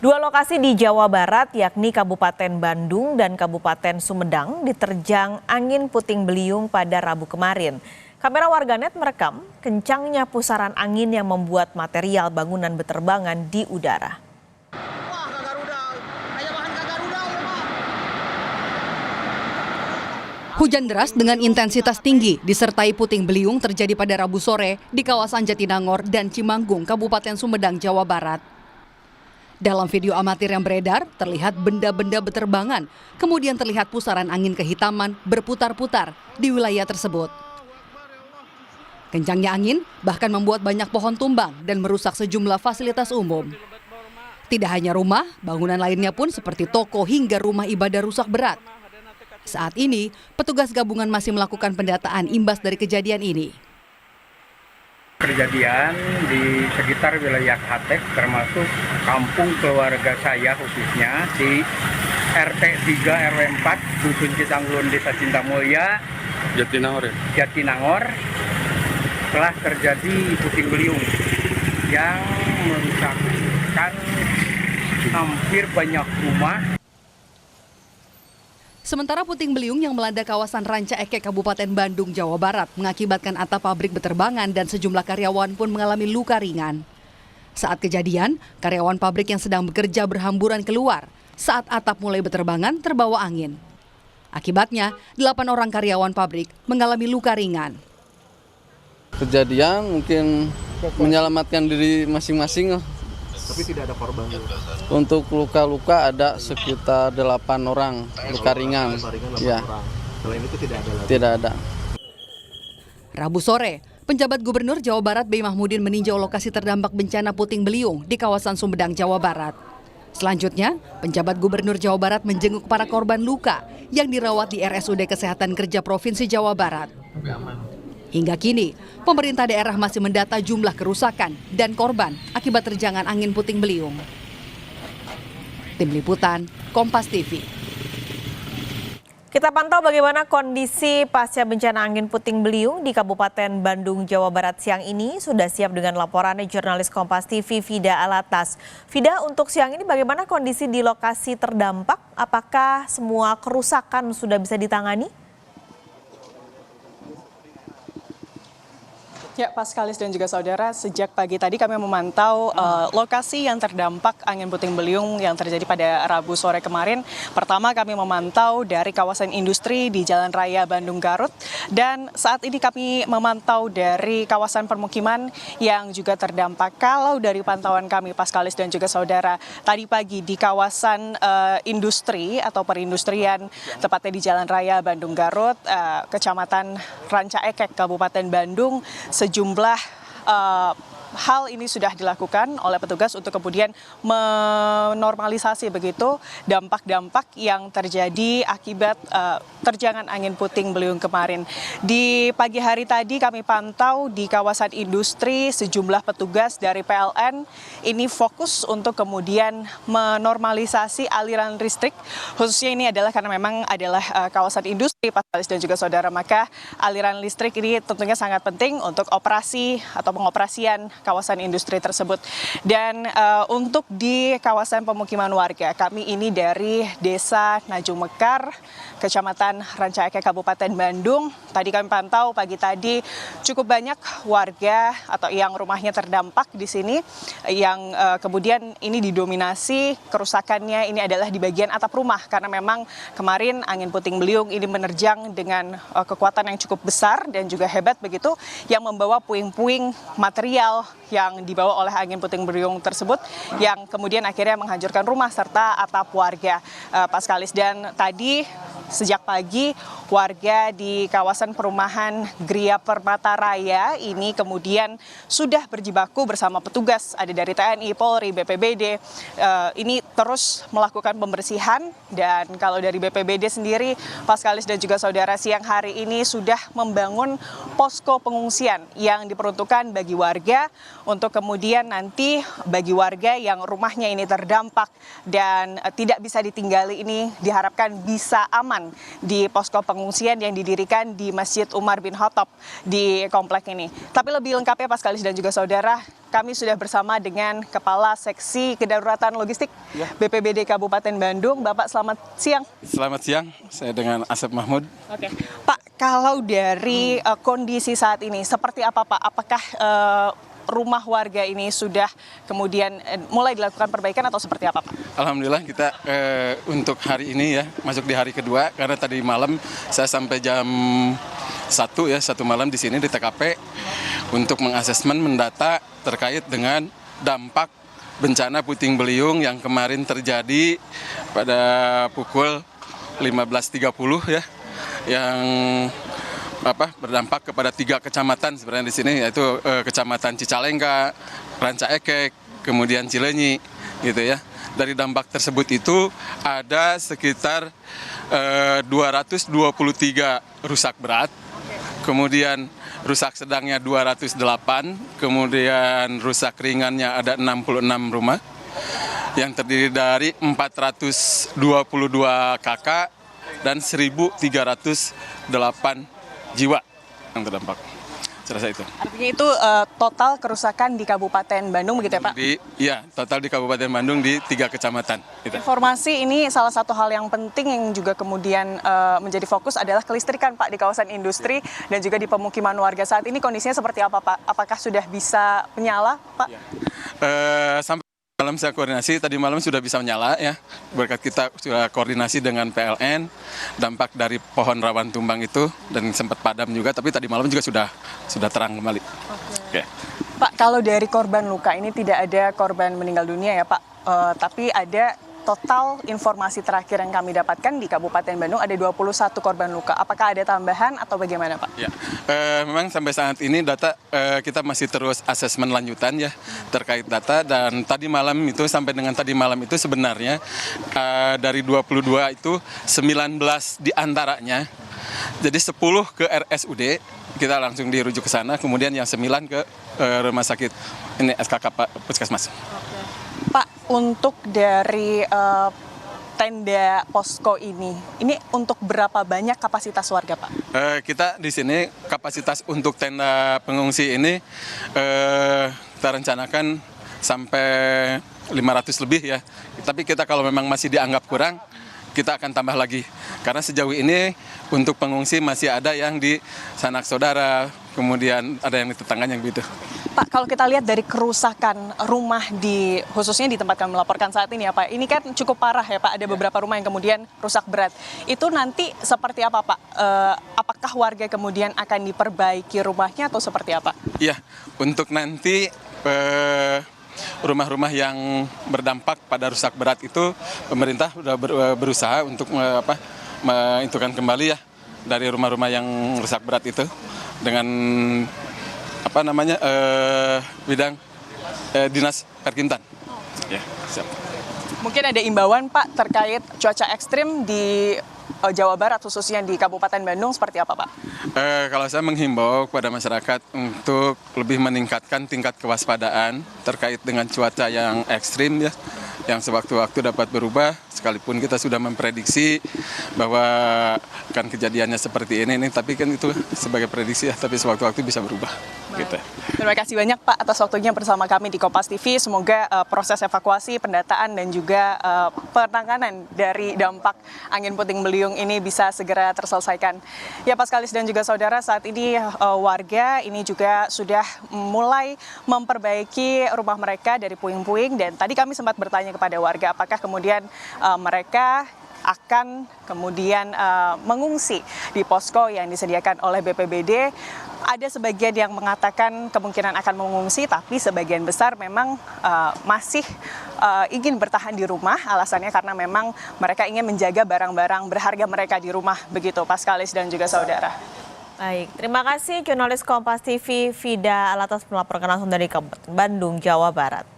Dua lokasi di Jawa Barat yakni Kabupaten Bandung dan Kabupaten Sumedang diterjang angin puting beliung pada Rabu kemarin. Kamera warganet merekam kencangnya pusaran angin yang membuat material bangunan berterbangan di udara. Hujan deras dengan intensitas tinggi disertai puting beliung terjadi pada Rabu sore di kawasan Jatinangor dan Cimanggung, Kabupaten Sumedang, Jawa Barat. Dalam video amatir yang beredar, terlihat benda-benda berterbangan, kemudian terlihat pusaran angin kehitaman berputar-putar di wilayah tersebut. Kencangnya angin bahkan membuat banyak pohon tumbang dan merusak sejumlah fasilitas umum. Tidak hanya rumah, bangunan lainnya pun seperti toko hingga rumah ibadah rusak berat. Saat ini, petugas gabungan masih melakukan pendataan imbas dari kejadian ini. Kejadian di sekitar wilayah Hatek termasuk kampung keluarga saya khususnya di RT 3 RW 4 Dusun Citanglun Desa Cintamulya Jatinangor telah terjadi puting beliung yang merusakkan hampir banyak rumah. Sementara puting beliung yang melanda kawasan Ranca Ekek, Kabupaten Bandung, Jawa Barat mengakibatkan atap pabrik berterbangan dan sejumlah karyawan pun mengalami luka ringan. Saat kejadian, karyawan pabrik yang sedang bekerja berhamburan keluar saat atap mulai berterbangan terbawa angin. Akibatnya, 8 orang karyawan pabrik mengalami luka ringan. Kejadian mungkin menyelamatkan diri masing-masing. Tapi tidak ada korban. Untuk luka-luka ada sekitar 8 orang luka ringan. Ya. Selain itu tidak ada lagi. Tidak ada. Rabu sore, penjabat Gubernur Jawa Barat B. Mahmudin meninjau lokasi terdampak bencana puting beliung di kawasan Sumedang, Jawa Barat. Selanjutnya, penjabat Gubernur Jawa Barat menjenguk para korban luka yang dirawat di RSUD Kesehatan Kerja Provinsi Jawa Barat. Hingga kini, pemerintah daerah masih mendata jumlah kerusakan dan korban akibat terjangan angin puting beliung. Tim Liputan, Kompas TV. Kita pantau bagaimana kondisi pasca bencana angin puting beliung di Kabupaten Bandung, Jawa Barat siang ini. Sudah siap dengan laporannya jurnalis Kompas TV Fida Alatas. Fida, untuk siang ini bagaimana kondisi di lokasi terdampak? Apakah semua kerusakan sudah bisa ditangani? Ya, Paskalis dan juga saudara, sejak pagi tadi kami memantau lokasi yang terdampak angin puting beliung yang terjadi pada Rabu sore kemarin. Pertama kami memantau dari kawasan industri di Jalan Raya Bandung Garut, dan saat ini kami memantau dari kawasan permukiman yang juga terdampak. Kalau dari pantauan kami, Paskalis dan juga saudara, tadi pagi di kawasan industri atau perindustrian, tepatnya di Jalan Raya Bandung Garut, Kecamatan Ranca Ekek, Kabupaten Bandung, sejumlah hal ini sudah dilakukan oleh petugas untuk kemudian menormalisasi begitu dampak-dampak yang terjadi akibat terjangan angin puting beliung kemarin. Di pagi hari tadi kami pantau di kawasan industri sejumlah petugas dari PLN ini fokus untuk kemudian menormalisasi aliran listrik, khususnya ini adalah karena memang adalah kawasan industri, Paskalis dan juga saudara, maka aliran listrik ini tentunya sangat penting untuk operasi atau pengoperasian kawasan industri tersebut. Dan untuk di kawasan pemukiman warga, kami ini dari Desa Najung Mekar, Kecamatan Ranca Ekek, Kabupaten Bandung. Tadi kami pantau pagi tadi cukup banyak warga atau yang rumahnya terdampak di sini, yang kemudian ini didominasi kerusakannya ini adalah di bagian atap rumah, karena memang kemarin angin puting beliung ini menerjang dengan kekuatan yang cukup besar dan juga hebat begitu, yang membawa puing-puing material yang dibawa oleh angin puting beliung tersebut, yang kemudian akhirnya menghancurkan rumah serta atap warga, Paskalis. Dan tadi sejak pagi warga di kawasan perumahan Gria Permata Raya ini kemudian sudah berjibaku bersama petugas, ada dari TNI, Polri, BPBD, ini terus melakukan pembersihan. Dan kalau dari BPBD sendiri, Paskalis dan juga saudara, siang hari ini sudah membangun posko pengungsian yang diperuntukkan bagi warga, untuk kemudian nanti bagi warga yang rumahnya ini terdampak dan tidak bisa ditinggali ini diharapkan bisa aman aman di posko pengungsian yang didirikan di Masjid Umar bin Khattab di komplek ini. Tapi lebih lengkapnya Pak Skalis dan juga saudara, kami sudah bersama dengan Kepala Seksi Kedaruratan Logistik BPBD Kabupaten Bandung. Bapak selamat siang. Selamat siang, saya dengan Asep Mahmud. Oke, Pak, kalau dari kondisi saat ini seperti apa Pak? Apakah rumah warga ini sudah kemudian mulai dilakukan perbaikan atau seperti apa Pak? Alhamdulillah kita untuk hari ini ya masuk di hari kedua, karena tadi malam saya sampai jam 1 malam di sini di TKP untuk mengasesmen mendata terkait dengan dampak bencana puting beliung yang kemarin terjadi pada pukul 15.30 ya, yang berdampak kepada 3 kecamatan sebenarnya di sini, yaitu Kecamatan Cicalengka, Ranca Ekek, kemudian Cileunyi gitu ya. Dari dampak tersebut itu ada sekitar 223 rusak berat, kemudian rusak sedangnya 208, kemudian rusak ringannya ada 66 rumah yang terdiri dari 422 kakak dan 1.308 jiwa yang terdampak. Saya rasa itu. Artinya itu total kerusakan di Kabupaten Bandung begitu ya Pak? Iya, total di Kabupaten Bandung di 3 kecamatan. Gitu. Informasi ini salah satu hal yang penting yang juga kemudian menjadi fokus adalah kelistrikan Pak di kawasan industri dan juga di pemukiman warga. Saat ini kondisinya seperti apa Pak? Apakah sudah bisa menyala Pak? Sampai malam saya koordinasi, tadi malam sudah bisa menyala ya. Berkat kita sudah koordinasi dengan PLN, dampak dari pohon rawan tumbang itu dan sempat padam juga, tapi tadi malam juga sudah terang kembali. Oke. Pak, kalau dari korban luka ini tidak ada korban meninggal dunia ya Pak, tapi ada total informasi terakhir yang kami dapatkan di Kabupaten Bandung ada 21 korban luka. Apakah ada tambahan atau bagaimana Pak? Ya, memang sampai saat ini data kita masih terus asesmen lanjutan ya terkait data, dan tadi malam itu sampai dengan tadi malam itu sebenarnya dari 22 itu 19 diantaranya, jadi 10 ke RSUD, kita langsung dirujuk ke sana, kemudian yang 9 ke rumah sakit ini SKK Puskesmas. Pak, untuk dari tenda posko ini untuk berapa banyak kapasitas warga Pak? Kita di sini kapasitas untuk tenda pengungsi ini kita rencanakan sampai 500 lebih ya. Tapi kita kalau memang masih dianggap kurang, kita akan tambah lagi. Karena sejauh ini untuk pengungsi masih ada yang di sanak saudara, kemudian ada yang di tetangganya gitu. Pak, kalau kita lihat dari kerusakan rumah khususnya di tempat kami melaporkan saat ini ya Pak, ini kan cukup parah ya Pak, ada beberapa rumah yang kemudian rusak berat. Itu nanti seperti apa Pak? Apakah warga kemudian akan diperbaiki rumahnya atau seperti apa? Iya, untuk nanti rumah-rumah yang berdampak pada rusak berat itu pemerintah sudah berusaha untuk menghitungkan kembali ya dari rumah-rumah yang rusak berat itu dengan bidang dinas Perkintan. Ya, siap. Mungkin ada imbauan Pak terkait cuaca ekstrim di Jawa Barat khususnya di Kabupaten Bandung seperti apa Pak? Kalau saya menghimbau kepada masyarakat untuk lebih meningkatkan tingkat kewaspadaan terkait dengan cuaca yang ekstrim ya, yang sewaktu-waktu dapat berubah, sekalipun kita sudah memprediksi bahwa akan kejadiannya seperti ini, tapi kan itu sebagai prediksi ya, tapi sewaktu-waktu bisa berubah. Gitu. Terima kasih banyak Pak atas waktunya bersama kami di Kompas TV. Semoga proses evakuasi, pendataan dan juga penanganan dari dampak angin puting beliung ini bisa segera terselesaikan. Ya Pak Skalis dan juga saudara, saat ini warga ini juga sudah mulai memperbaiki rumah mereka dari puing-puing, dan tadi kami sempat bertanya kepada warga apakah kemudian mereka akan kemudian mengungsi di posko yang disediakan oleh BPBD. Ada sebagian yang mengatakan kemungkinan akan mengungsi, tapi sebagian besar memang masih ingin bertahan di rumah. Alasannya karena memang mereka ingin menjaga barang-barang berharga mereka di rumah. Begitu Pak Skalis dan juga saudara. Baik, terima kasih jurnalis Kompas TV Vida Alatas melaporkan langsung dari Kabupaten Bandung, Jawa Barat.